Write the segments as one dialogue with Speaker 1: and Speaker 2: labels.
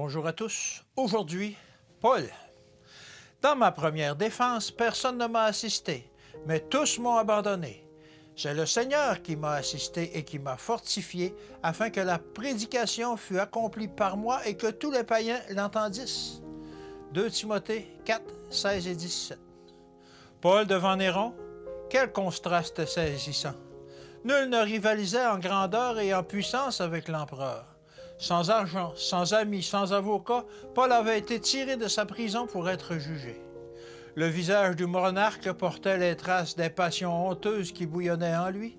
Speaker 1: Bonjour à tous. Aujourd'hui, Paul. Dans ma première défense, personne ne m'a assisté, mais tous m'ont abandonné. C'est le Seigneur qui m'a assisté et qui m'a fortifié afin que la prédication fût accomplie par moi et que tous les païens l'entendissent. 2 Timothée 4, 16 et 17. Paul devant Néron, quel contraste saisissant! Nul ne rivalisait en grandeur et en puissance avec l'empereur. Sans argent, sans amis, sans avocat, Paul avait été tiré de sa prison pour être jugé. Le visage du monarque portait les traces des passions honteuses qui bouillonnaient en lui.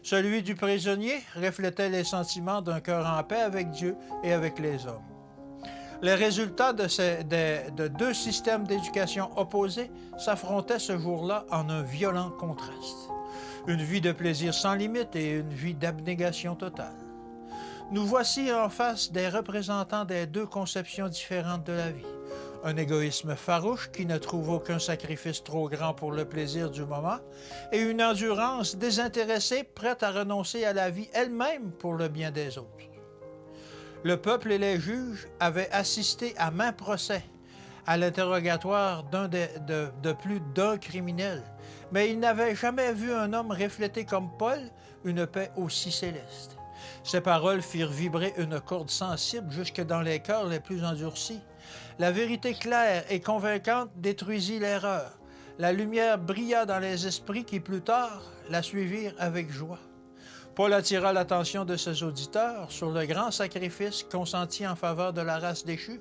Speaker 1: Celui du prisonnier reflétait les sentiments d'un cœur en paix avec Dieu et avec les hommes. Les résultats de deux systèmes d'éducation opposés s'affrontaient ce jour-là en un violent contraste. Une vie de plaisir sans limite et une vie d'abnégation totale. Nous voici en face des représentants des deux conceptions différentes de la vie. Un égoïsme farouche qui ne trouve aucun sacrifice trop grand pour le plaisir du moment et une endurance désintéressée prête à renoncer à la vie elle-même pour le bien des autres. Le peuple et les juges avaient assisté à maints procès à l'interrogatoire de plus d'un criminel, mais ils n'avaient jamais vu un homme refléter comme Paul une paix aussi céleste. Ces paroles firent vibrer une corde sensible jusque dans les cœurs les plus endurcis. La vérité claire et convaincante détruisit l'erreur. La lumière brilla dans les esprits qui, plus tard, la suivirent avec joie. Paul attira l'attention de ses auditeurs sur le grand sacrifice consenti en faveur de la race déchue.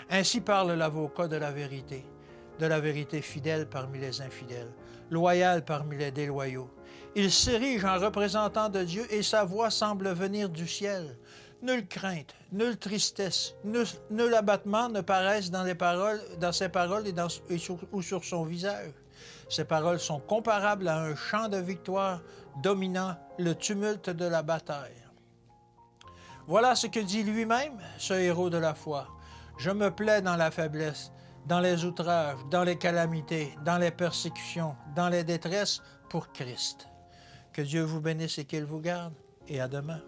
Speaker 1: Ainsi parle l'avocat de la vérité fidèle parmi les infidèles, loyal parmi les déloyaux. Il s'érige en représentant de Dieu et sa voix semble venir du ciel. Nulle crainte, nulle tristesse, nul abattement ne paraissent dans ses paroles ou sur son visage. Ces paroles sont comparables à un chant de victoire dominant le tumulte de la bataille. Voilà ce que dit lui-même, ce héros de la foi. Je me plais dans la faiblesse, dans les outrages, dans les calamités, dans les persécutions, dans les détresses pour Christ. Que Dieu vous bénisse et qu'il vous garde, et à demain.